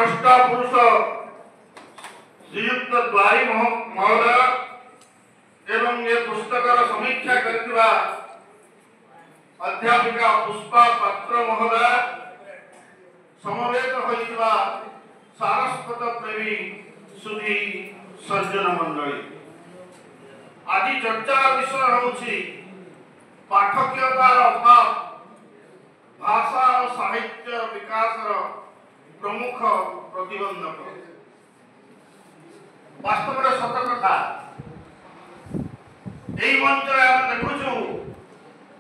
द्रष्टा पुरुष श्रीयुक्त द्वारी महोदय एवं ये पुस्तकर समीक्षा करथिबा अध्यापिका पुष्पा पात्र महोदय समवेत होइथिबा सारस्वत प्रेमी सुधी सज्जन मंडली आज चर्चा विषय होछि पाठक्यतार अभाव भाषा और साहित्य विकास प्रमुख प्रतिबंधक वास्तव में सत कथा यही मंच देखु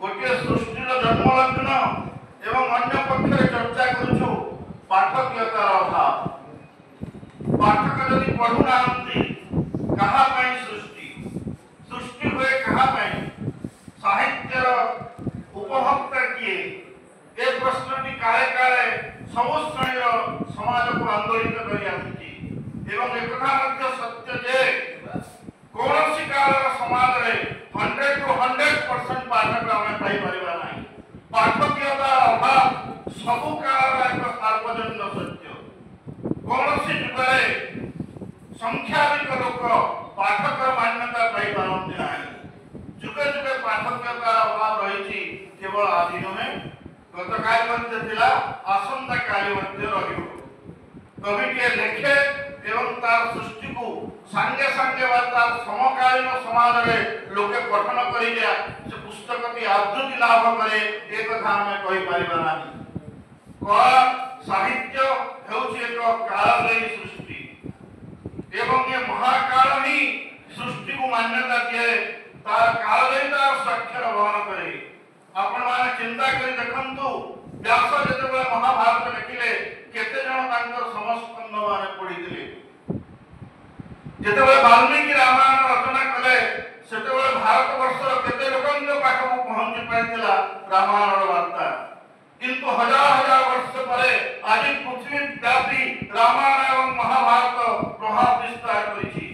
गोटे सृष्टिर जन्म लग्न एवं अन्य पक्ष चर्चा करुचु पाठक्यतार अभाव पाठक यदि पढ़ुना कहा सृष्टि सृष्टि हुए कहा साहित्यर उपभोक्ता किए ए प्रश्नटी काले काले सब श्रेणीर समाज को आंदोलित कर एवं एक सत्य जे कौन काल समाज में 100 to 100% पाठक आम पाई पाठक्यता अभाव सबु काल एक सार्वजनिक सत्य कौन जुगे संख्याधिक लोक पाठक मान्यता पाई पारती ना जुगे जुगे पाठक्यता अभाव रही केवल आज नुहे गत काली थिला आसंता काली रही कविटे लेखे एवं तार सृष्टि को सांगे सांगे तार समकालीन समाज में लोके पठन करिया से पुस्तक की आदृति लाभ करे ए कथा हमें कहि परिबा नाही कला साहित्य हेउछि एक कालजयी सृष्टि एवं ये महाकाल ही सृष्टि को मान्यता दिए तार कालजयीता साक्षर वहन करे आपण माने चिंता करी देखंतु व्यास जेतेबेले महाभारत लिखिले केते जण तांकर समस्कंद माने पढिथिले जेतेबेले वाल्मीकि रामायण रचना कले सेतेबेले भारत वर्षर केते लोकंक पाखକୁ पहुंची पाइथिला रामायणर वार्ता किंतु हजार हजार वर्ष परे आज पृथ्वी व्यापी रामायण एवं महाभारत प्रभाव विस्तार करिछि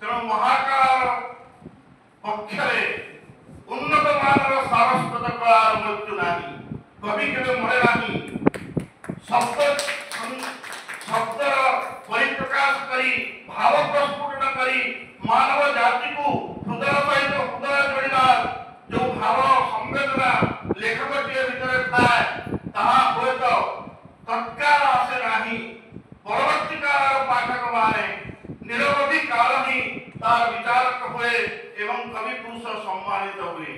तेणु महाकाल पक्षरे उन्नत मानव सारस्वत कलार मृत्यु नाही कवि केवे मरे नाही शब्दर परिप्रकाश करी भाव प्रस्फुटन करी मानव जाति को हृदय सहित हृदय जोड़ना जो भाव संवेदना लेखकटीय भितर थाए ताहा हुए तो तत्काल आसे नाही परवर्ती काल पाठक माने निरवधि काल ही तार विचारक हुए एवं कवि पुरुष सम्मानित हुए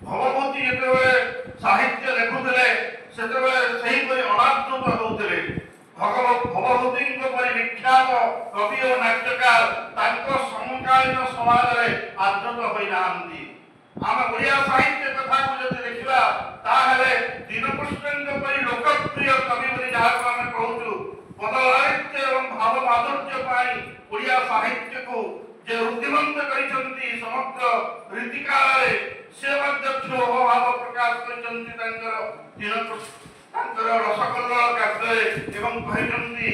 भवभूति जेतेबेले साहित्य लेखुथिले सेतेबेले सही परि अनादृत होउथिले भवभूति परि विख्यात कवि और नाट्यकार तांको समकालीन समाज रे आदृत होई नांती आम ओडिया साहित्य कथा को जति देखिबा ताहेले दीनकृष्णन परि लोकप्रिय कवि परि जाको हम कहउछु पदलालित्य एवं भाव माधुर्य पाई ओडिया साहित्य को जे उद्दीमंत करिसंती समग्र रीतिकाल रे से मध्य भाव प्रकाश करिसंती तांकर रसकल्लोल काव्य एवं कहिसंती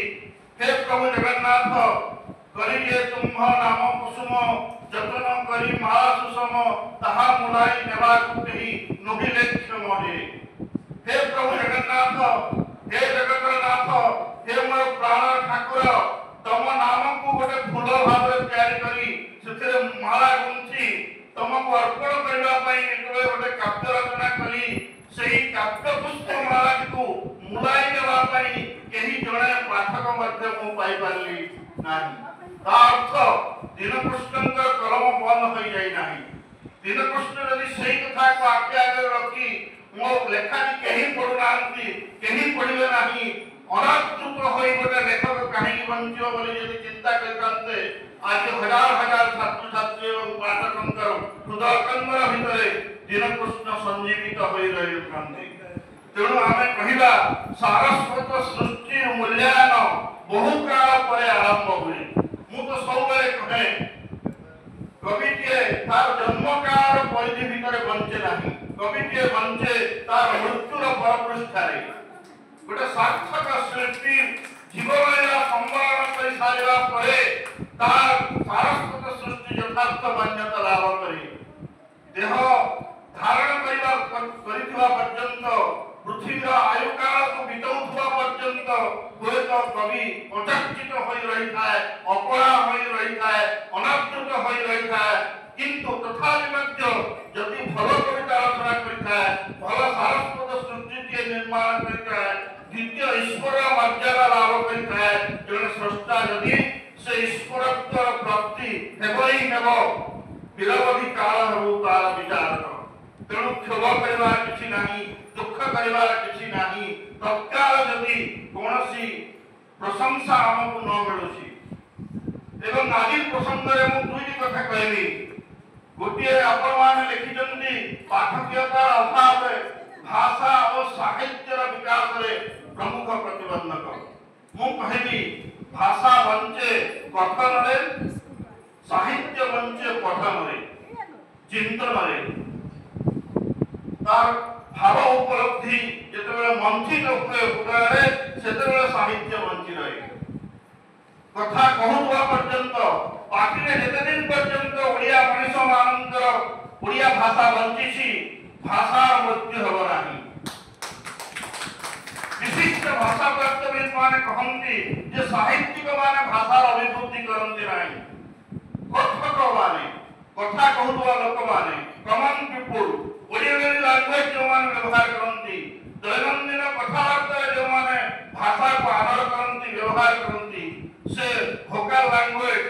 हे प्रभु जगन्नाथ करिए तुम्ह नाम कुसुम जतन करी माला सुसम ताहा मुलाई नेबा कुहि नोभिले क्षमहे हे प्रभु जगन्नाथ हे जगतर नाथ हे मोर प्राण ठाकुर तम नाम को गोटे फूल भाव तैयारी करी सेते माला गुंथी तुमको अर्पण करबा पई गोटे काव्य रचना कली सही काव्य पुष्प माला को मुलाई देबा पई केही जणे पाठक मध्य मु पाई पारली नाही ता अर्थ दीनकृष्णकर कलम बंद होई जाई नाही दीनकृष्ण यदि सही कथा को आके आगे रखी मो लेखा केही पढुनांती केही पढिबे नाही अनादृत होई गोटे लेखक कहीं बंचियो बोली यदि चिंता करते आज हजार हजार छात्र छात्री एवं पाठकंकर हृदय कंगर भितरे दीनकृष्ण संजीवित होई रही थांती तेणु आमे कहिबा सारस्वत सृष्टि मूल्यायन बहु काल परे आरंभ हुए मु तो सबले कहे कविटे तार जन्म काल परिधि भितरे बंचे नाही कविटे बंचे तार मृत्युर परपृष्ठारे गोटे सार्थक सृष्टि जीवनलीला संवरण कर सारा परे तार सारस्वत सृष्टि यथार्थ मान्यता लाभ करे देह धारण करिवा पर्यंत पृथ्वीर आयु काल को बिताउवा पर्यंत हुए तो कवि अचर्चित होई रही थाए, अपरा होई रही थाए, अनादृत होई रही थाए, किंतु तथापि मध्य जदि भल कविता रचना करिथाए, भल सारस्वत सृष्टि निर्माण करिथाए, द्वितीय ईश्वर मर्यादा लाभ करिथाए, जने स्रष्टा जदि से ईश्वरत्व प्राप्ति हेबो ही हेबो, विरवधि काल हेबो काल विचार कर। तेणु क्षोभ करवा किछि नाही, दुख करवा किछि नाही, तत्काल जदि कोनसी प्रशंसा हमकु न मिलुछि। एवं आदि प्रसंग रे मु दुईटी कथा कहबी। गोटिए आपण माने लिखिजंती पाठकीयता अभाव भाषा और साहित्यर विकास रे प्रमुख प्रतिबंधक। मु कहबी भाषा वंचे कथन रे, साहित्य वंचे पठन रे, चिंतन रे। तार भाव उपलब्धि जेतेबेले मंथित हुए हृदय सेतेबेले साहित्य वंची रहे। कथा कहूवा पर्यंत पाटिरे जेते दिन पर्यंत ओडिया मनीष मानकर ओडिया भाषा वंचिछि, भाषा मृत्यु हेबो नाही। विशिष्ट भाषा प्राप्तविद माने कहंती जे साहित्यिक माने भाषार अभिवृद्धि करंती नाही। कथक माने कथा कहूवा लोक माने कमन पीपुल ओडियन लैंग्वेज जो माने व्यवहार करंती, दैनंदिन कथावार्ता जो माने भाषा को आदर करंती, व्यवहार करंती, से भोकल लैंग्वेज,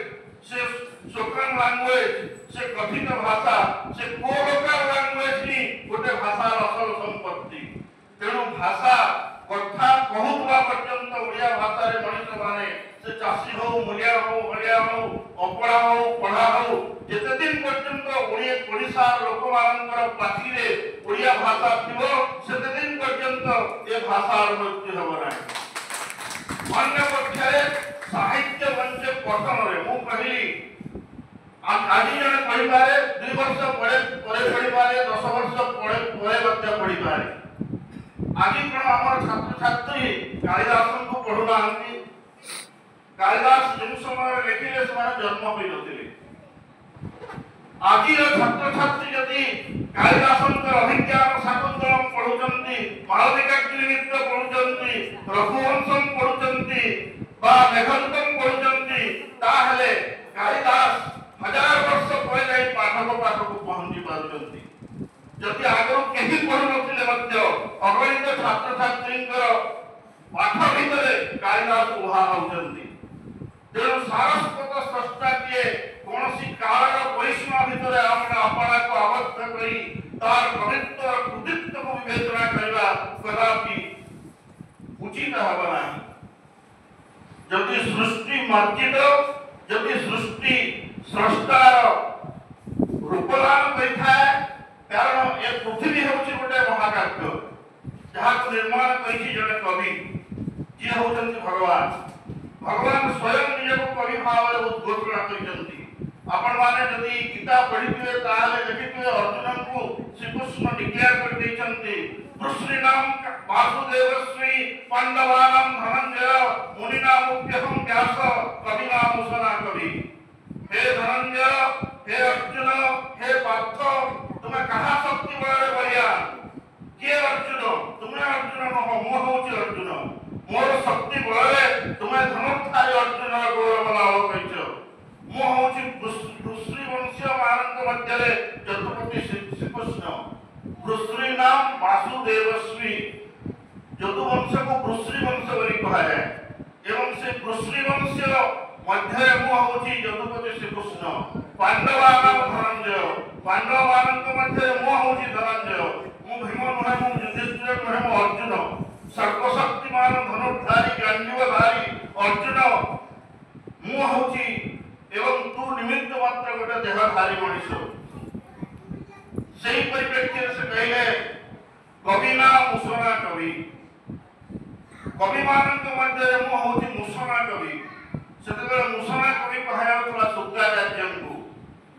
से स्पोकन लैंग्वेज, से कथित भाषा, से कोलोकल लैंग्वेज ही गोटे भाषार असल संपत्ति। तेणु भाषा कथा कहूवा पर्यंत ओडिया भाषा रे मनुष्य माने से चासी हो, मुलिया हो, हलिया हो, अपड़ा हो, पढ़ा हो, जेते दिन पर्यंत ओडिशा लोक मानकर पाठी रे ओडिया भाषा थिबो सेते दिन पर्यंत ए भाषार मृत्यु हेबो नाही। अन्य पक्षरे साहित्य वंचे पठन रे मु कहली आदि जने पढ़ी पारे 2 वर्ष पढ़े पढ़ी पारे, 10 वर्ष पढ़े बच्चा पढ़ी पारे। आदि कोन हमर छात्र छात्री कालिदास को पढ़ु नांती। कालिदास जो समय लिखिले समय जन्म होई नथिले। आज छात्र छात्री यदि कालिदासंकर अभिज्ञान शाकुंतलम पढ़ुचंती, मालविकाग्निमित्र पढ़ुचंती, रघुवंशम पढ़ुचंती बा मेघदूतम पढ़ुचंती, ताहले कालिदास 1000 वर्ष परे जाई पाठक पहुंची पारुचंती। जदि आगरो केही पढ़ु नथिले मध्य अगणित छात्र छात्रींकर पाठ भितरे कालिदास उहा होउचंती। तेणु सारस्वत स्रष्टा किए कोनसी कालर परिसीमा भितरे हमने अपना को आबद्ध करी तार पवित्र कृतित्व को विवेचना करबा कदापि उचित हेबा नाही। जदि सृष्टि मार्जित, जदि सृष्टि स्रष्टार रूपदान करिथाए, कारण ए पृथ्वी होछि गोटे महाकाव्य जहाको निर्माण करिछि जने कवि, जे होचंती भगवान। भगवान स्वयं निजको कवि भाव रे उद्घोषणा करिसंती। आपण माने यदि गीता पढ़िथिबे ताले देखिथिबे अर्जुन को श्री कृष्ण डिक्लेयर कर दैछंती, कृष्णनाम वासुदेवश्री पांडवानाम धनंजय मुनिनामुप्यहम व्यास कविनाम उषना कवि। हे धनंजय, हे अर्जुन, हे पार्थ, तुम्हें कहा शक्ति बଳରେ बलिया? के अर्जुन? तुम्हें अर्जुन नहो, मो होछि अर्जुन। मोर शक्ति बଳରେ तुम्हें धनुर्धारी अर्जुन गौरव लाभ करिछ। मो होछि वृश्री वंशीय मानक मध्यरे जदुपति श्रीकृष्ण। वृश्री नाम वासुदेवश्री, जदुवंश को वृश्री वंश बोली कहा जाए। एवं से वृश्री वंशीय मध्यरे मो होछि जदुपति श्रीकृष्ण। पांडवा नाम धनंजय, पांडव मानक मध्यरे मो होछि धनंजय। मु भीम नुहे, मु युधिष्ठिर नुहे, मु अर्जुन। सर्वशक्तिमान धनुर्धारी गांडीवधारी अर्जुन मु होछि एवं तू निमित्त मात्र गोटे देहधारी मनुष्य। सेही परिप्रेक्षी से कहले कविना मुसना कवि। कवि मानक मध्य मु होछि मुसना कवि। सेतबेले मुसना कवि कहायाउतला शुक्राचार्य को।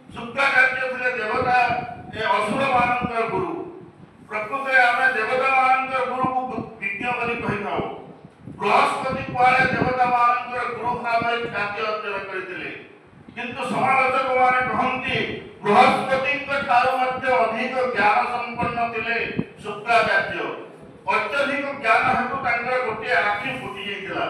शुक्राचार्य थिले देवता ए असुर मानक गुरु। प्रकृत आमे देवता मानक गुरु को विज्ञ बलि कहि थाओ। बृहस्पति कुआले देवता मानक गुरु भावे ख्याति अर्जन करथिले, किंतु समालोचक माने कहंती बृहस्पति ठारू मध्य अधिक ज्ञान संपन्न थिले शुक्राचार्य। अत्यधिक ज्ञान हेतु तांकर गोटे आखि फुटी जाइतिला।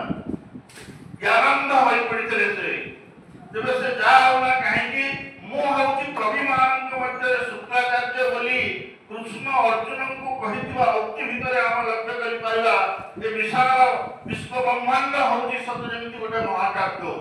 ए विशाल विश्व ब्रह्मांड होची सत जेमिति गोटे महाकाव्य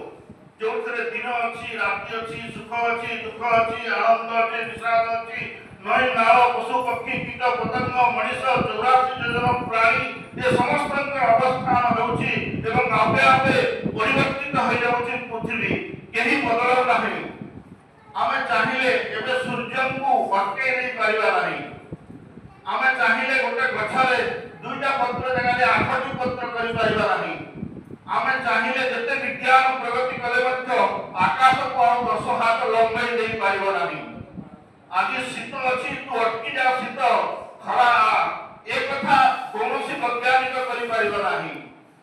जो दिन अच्छी राति अच्छी सुख अच्छी दुख अच्छी आनंद अच्छी विषाद अच्छी नई नाव पशु पक्षी कीट पतंग मनीष 84 जोजन प्राणी ये समस्त अवस्थान होची एवं आपे आपे परिवर्तित हो जाउची पृथ्वी केही बदल नाही आमे चाहिले एबे सूर्य को अटके नहीं परिवा नाही आमे चाहिले गोटे गछरे दुईटा पत्र जगह 8टी पत्र करि परिवा नाही आमे चाहिले जते विज्ञान प्रगति कले मध्य आकाश को 10 हाथ लंबाई देई परिवा नाही आज शीत अच्छी तू अटकी जा शीत खरा ए कथा कोनोसी वैज्ञानिक करि परिबा नाही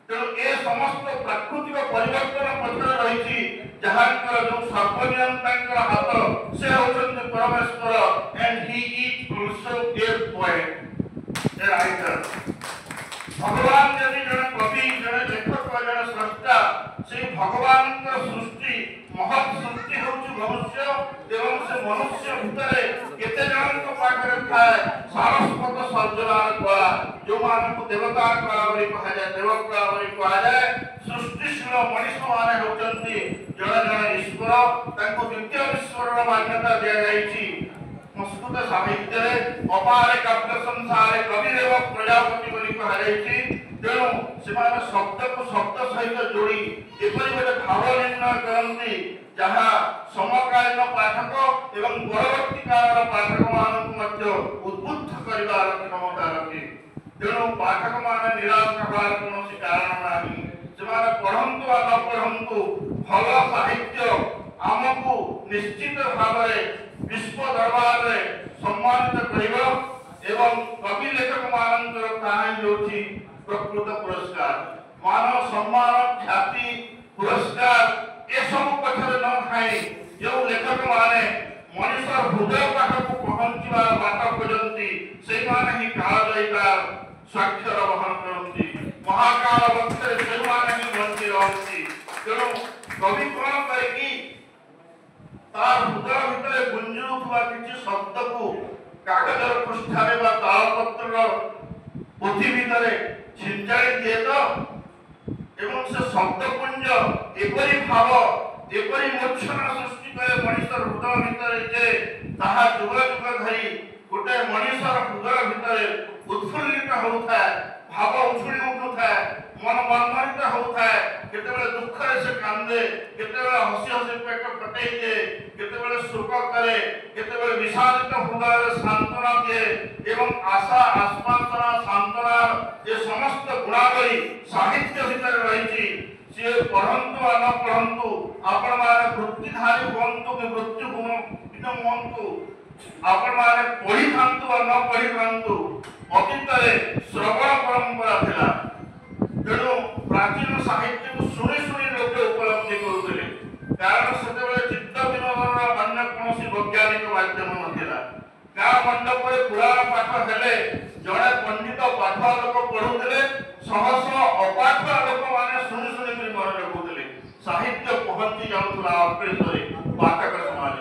तेणु ए समस्त प्राकृतिक परिवर्तन पछरे रहिछि जहांकर जो सर्वनियंतांकर हाथ से होचन परमेश्वर and he is also a poet a writer भगवान यदि जन कवि जन लेखक जन स्रष्टा से भगवान का सृष्टि महत् सृष्टि होची मनुष्य एवं से मनुष्य भितरे केते जन को पाखरे थाए सारस्वत सर्जनार कला जो मान को देवता कला बरी कहा जाय देव कला बरी कहा जाय सृष्टिशील मनुष्य माने होचंती जन जन ईश्वर ताको द्वितीय ईश्वर मान्यता दिया जाईची संस्कृत साहित्य रे अपारे काव्य संसारे कविदेव प्रजापति बरी कहा जाईची तेणु सेमाने शब्द को शब्द सहित जोड़ी एपरि गोटे भाव निर्णय करती जहाँ समकालीन पाठक एवं परवर्ती कालर पाठक मानक मध्य उद्बुद्ध करिवार क्षमता रखे तेणु पाठक माने निराश होबार कोनोसी कारण नाही सेमाने पढ़ंतु आ न पढ़ंतु भल साहित्य आमको निश्चित भाव विश्व दरबार रे सम्मानित करिबो एवं कवि लेखक मानकर कहानी होची प्रकृत पुरस्कार मानव सम्मान ख्याति पुरस्कार ए सब पछरे न खाई जो लेखक माने मनुष्य हृदय पाखक पहुंचवा बाट खोजंती से माने ही काल दैकार स्वाक्षर वहन करंती महाकाल वक्तरे से माने ही बंती रहंती तेणु कवि कोन कहे कि तार हृदय भितरे गुंजुथुवा किछि शब्द को कागजर पृष्ठारे बा तालपत्रर पोथी भितरे छिंचाई दिए तो एवं से शब्दपुंज एपरी भाव एपरी मोक्षण सृष्टि करे मनुष्य हृदय भितर जे ताहा जुग जुग धरी गोटे मनुष्य हृदय भितर उत्फुल्लित होता है भाव उछुली उठुता है मन मनमोहित होता है केतेबेले दुख रे से कांदे केतेबेले हसी हसी पेट फटै दे केतेबेले सुख करे केतेबेले विषादित हृदय रे सांत्वना दे एवं आशा आश्वासना सांत्वना ये समस्त गुणावली साहित्य भितर रहिछि से पढ़ंतु आ न पढ़ंतु आपण माने वृत्तिधारी होंतु कि मृत्यु गुण बिना होंतु आपण माने पढ़ी थांतु आ न पढ़ी थांतु अतीत रे श्रवण परंपरा थिला तेणु प्राचीन साहित्य को शुणी शुणी लोक उपलब्धि करुले कारण सेतेबेले चित्त विनोदन अन्य कोनोसी वैज्ञानिक माध्यम नथिला गाँ मंडप रे पुराण पाठ हेले जड़े पंडित पाठ लोक पढ़ुले शह शह अपाठ लोक माने शुणी शुणी के मन रखुले साहित्य पहुंची जाउतला अप्रेसरे पाठक समाज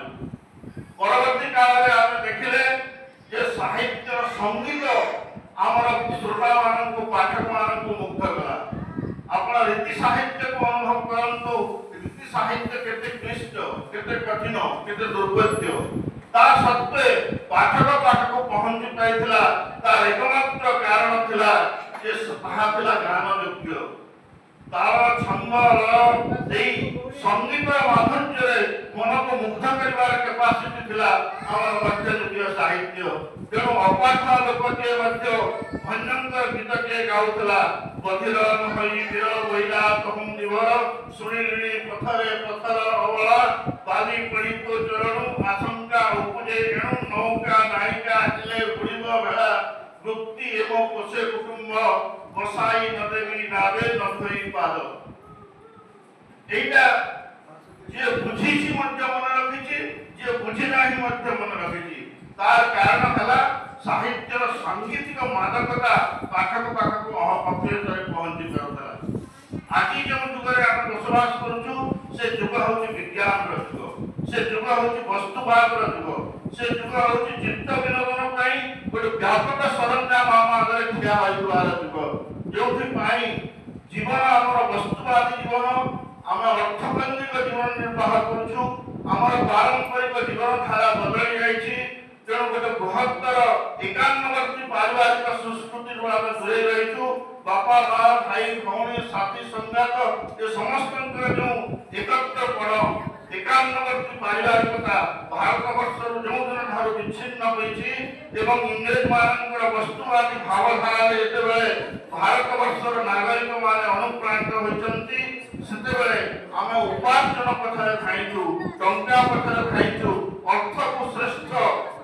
परवर्ती काल रे हम देखिले जे साहित्य संगीत आमर श्रोता मान को पाठक मान को मुग्ध कला अपना रीति साहित्य को अनुभव करंतु रीति साहित्य केते क्लिष्ट केते कठिन केते दुर्बोध्य ता सत्वे पाठक पाठक पहुंची पाइथिला तार एकमात्र कारण थिला जे ताहा थिला ज्ञान योग्य तार छंद लय देई संगीत माधुर्य रे मन को मुग्ध करिवार कैपेसिटी थिला हमर मध्ययुगीय साहित्य तेणु अपाठ लोकटे मध्य भंजंकर गीत के गाउतला बधिरन होई वीर बोइला तहुम दिवर सुनिली पथरे पथर अवला बाली पड़ी तो चरणु आशंका उपजे एणु नौका नायिका दिले बुड़िब बेला वृत्ति एवं कोसे कुटुंब बसाई नदेवी नावे नथई पाद एटा जे बुझीची मध्य मन रखिछि जे बुझी नाही मध्य मन रखिछि तार कारण हला साहित्यर सांगीतिक मादकता पाठक पाठक अप्रेसरे पहुंची पाउतला आज जो जुग रे हम बसवास करूछु से जुग होछि विज्ञान रो जुग से जुग होछि वस्तुवाद रो जुग से जुग होछि चित्त विनोदन पई गोटे व्यापक सरंजाम हम आगे ठिया होइबार जुग जो जीवन आम वस्तुवादी जीवन आम अर्थकेन्द्रिक जीवन निर्वाह करुचु आम पारंपरिक जीवन धारा बदली जाइए तेणु गोटे बृहत्तर एकान्नवर्ती पारिवारिक संस्कृति आम दूरे रहीचु बापा माँ भाई भौणी साथी संगात ये समस्त जो एकत्र पड़ एकान्नवर्ती पारिवारिकता भारत वर्षर जो दिन ठार विच्छिन्न होती इंग्रेज मान वस्तुवादी भावधारा जिते भारत वर्षर नागरिक मान अनुप्राणित होती आम उपार्जन पथर खाइचु टंका पथर खाइचु अर्थ को श्रेष्ठ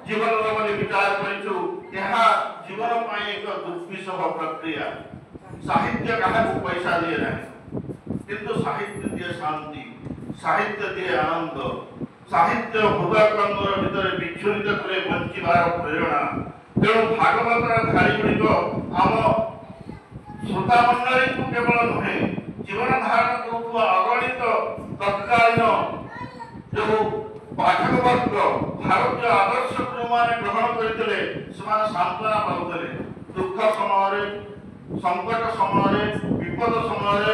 जीवन बोली विचार करूँ जीवन पाई एक दुर्विषह प्रक्रिया साहित्य क्या पैसा दिए ना किंतु साहित्य दिए शांति साहित्य दिए आनंद साहित्य हृदयकंदर भितर विच्छुरित करे बंचार प्रेरणा तेणु भागवतर धारी गुड़िक आम श्रोता मंडली को केवल नुहे जीवन धारण करुवा अगणित तत्कालीन जो पाठक वर्ग भारतीय आदर्श जो मैंने ग्रहण करते सांत्वना पाते दुख समय संकट समय विपद समय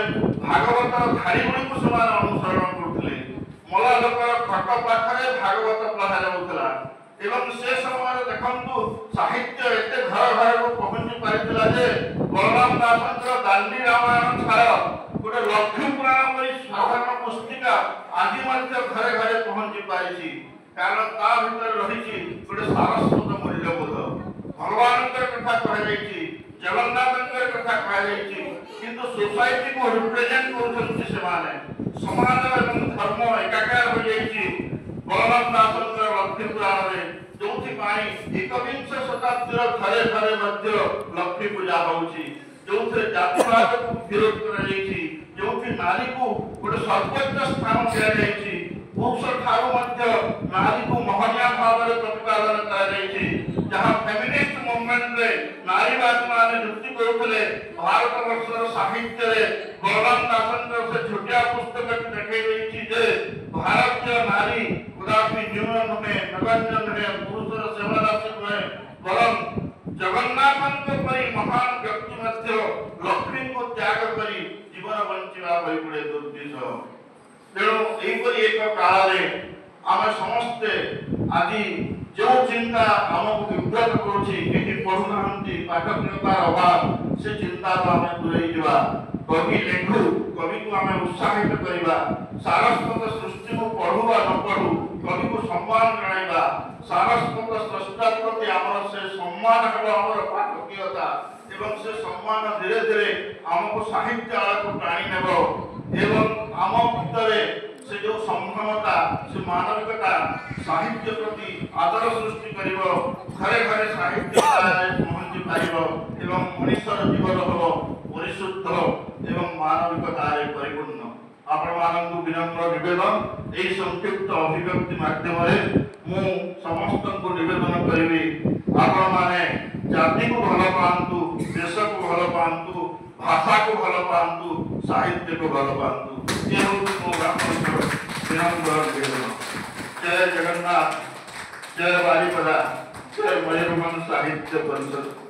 भागवत धारी गुड़ी से अनुसरण करते मला लोकर खट पाखे भागवत पढ़ा जाऊला से समय देखु साहित्य एत घर घर को पहुंची पारा जे बलराम दास दांडी रामायण छाड़ गोटे लक्ष्मी पुराण साधारण पुस्तिका आज घरे घरे पहुंची पारी कारण ता भीतर रही गोटे सारस्वत मूल्यबोध भगवान कथा कह जगन्नाथ कथा कह किंतु सोसाइटी को रिप्रेजेंट कर समाज और धर्म एकाकार हो जाइए बलराम दास लक्ष्मी पुराण जो एकविंश शताब्दी घरे घरे लक्ष्मी पूजा होची जो जातिवाद को विरोध कर नारी को गोटे सर्वोच्च स्थान दि पुरुष ठार नारी को महनिया भाव में प्रतिपादन कर जहाँ फेमिनिस्ट मूवमेंट रे नारीवाद मान युक्ति करुले भारत वर्षर साहित्य रे बलराम दास से छोटिया पुस्तक देखे जे भारतीय नारी कदापि न्यून नुहे नगण्य नुहे पुरुषर सेवादासी नुहे बरं जगन्नाथ परी महान व्यक्ति मध्य लक्ष्मी को त्याग करी जीवन बंचिवा भई पड़े दुर्विषह तेणु यहीपरि एक काल आम समस्ते आज जो चिंता आमको विव्रत करुँची पढ़ुना पाठकतार अभाव से चिंता आम दूरे जा कवि लेखु कवि को आम उत्साहित करवा सारस्वत सृष्टि को पढ़ू न पढ़ू कवि को सम्मान जनाइबा सारस्वत स्रष्टा प्रति आमर से सम्मान हम पाठकीयता एवं से सम्मान धीरे धीरे आमको साहित्य आड़ को टाणी नेब आम भितर से जो संभ्रमता से मानविकता साहित्य प्रति आदर सृष्टि कर घरे घरे साहित्य पहुंची पार मनुष्यर जीवन हम परिशुद्ध एवं मानविकता परिपूर्ण आपण विनम्र निवेदन यही संक्षिप्त अभिव्यक्ति माध्यम मु समस्त को निवेदन करी आपण माने जाति को भल पातु देश को भल पातु भाषा को भल पातु साहित्य को भल पातु ये विनम्र निवेदन। जय जगन्नाथ जय बारीपदा जय मयूरभंज साहित्य परिषद।